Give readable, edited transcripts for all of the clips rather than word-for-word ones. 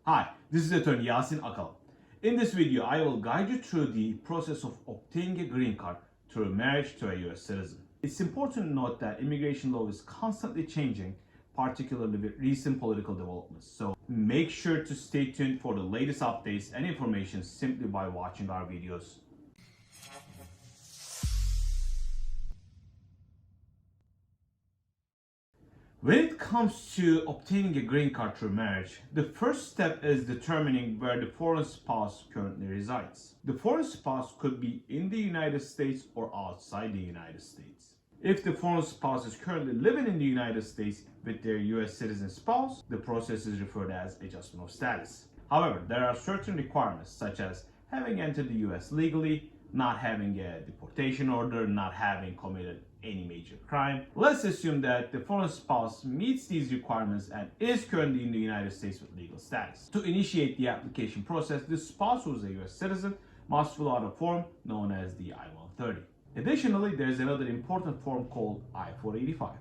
Hi, this is attorney Yasin Akal. In this video, I will guide you through the process of obtaining a green card through marriage to a US citizen. It's important to note that immigration law is constantly changing, particularly with recent political developments. So make sure to stay tuned for the latest updates and information simply by watching our videos. When it comes to obtaining a green card through marriage, the first step is determining where the foreign spouse currently resides. The foreign spouse could be in the United States or outside the United States. If the foreign spouse is currently living in the United States with their US citizen spouse, the process is referred as adjustment of status. However, there are certain requirements such as having entered the US legally, not having a deportation order, not having committed any major crime. Let's assume that the foreign spouse meets these requirements and is currently in the United States with legal status. To initiate the application process, the spouse who is a US citizen must fill out a form known as the I-130. Additionally, there is another important form called I-485.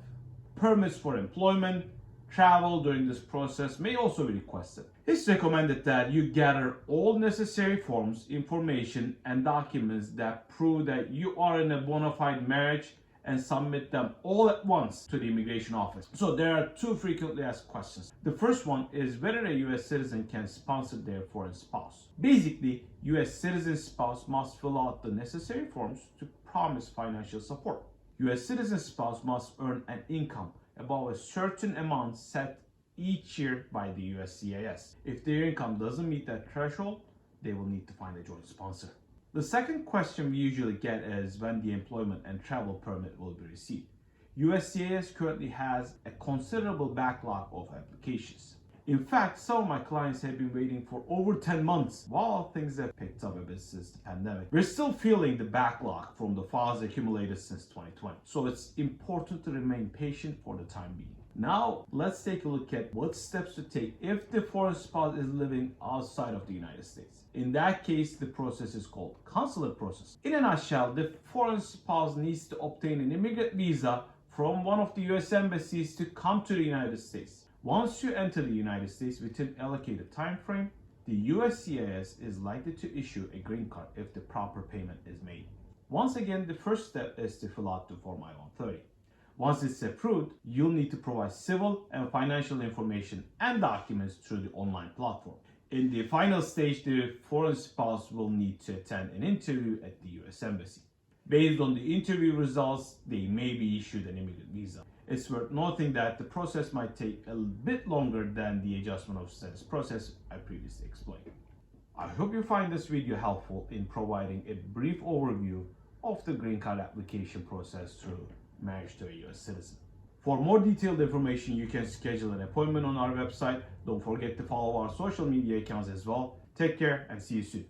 Permits for employment, travel during this process may also be requested. It's recommended that you gather all necessary forms, information, and documents that prove that you are in a bona fide marriage and submit them all at once to the immigration office. So there are two frequently asked questions. The first one is whether a US citizen can sponsor their foreign spouse. Basically, US citizen spouse must fill out the necessary forms to promise financial support. US citizen spouse must earn an income above a certain amount set each year by the USCIS. If their income doesn't meet that threshold, they will need to find a joint sponsor. The second question we usually get is when the employment and travel permit will be received. USCIS currently has a considerable backlog of applications. In fact, some of my clients have been waiting for over 10 months while things have picked up a bit since the pandemic. We're still feeling the backlog from the files accumulated since 2020. So it's important to remain patient for the time being. Now, let's take a look at what steps to take if the foreign spouse is living outside of the United States. In that case, the process is called consular process. In a nutshell, the foreign spouse needs to obtain an immigrant visa from one of the US embassies to come to the United States. Once you enter the United States within allocated time frame, the USCIS is likely to issue a green card if the proper payment is made. Once again, the first step is to fill out the Form I-130. Once it's approved, you'll need to provide civil and financial information and documents through the online platform. In the final stage, the foreign spouse will need to attend an interview at the US Embassy. Based on the interview results, they may be issued an immigrant visa. It's worth noting that the process might take a bit longer than the adjustment of status process I previously explained. I hope you find this video helpful in providing a brief overview of the green card application process through marriage to a US citizen. For more detailed information, you can schedule an appointment on our website. Don't forget to follow our social media accounts as well. Take care and see you soon.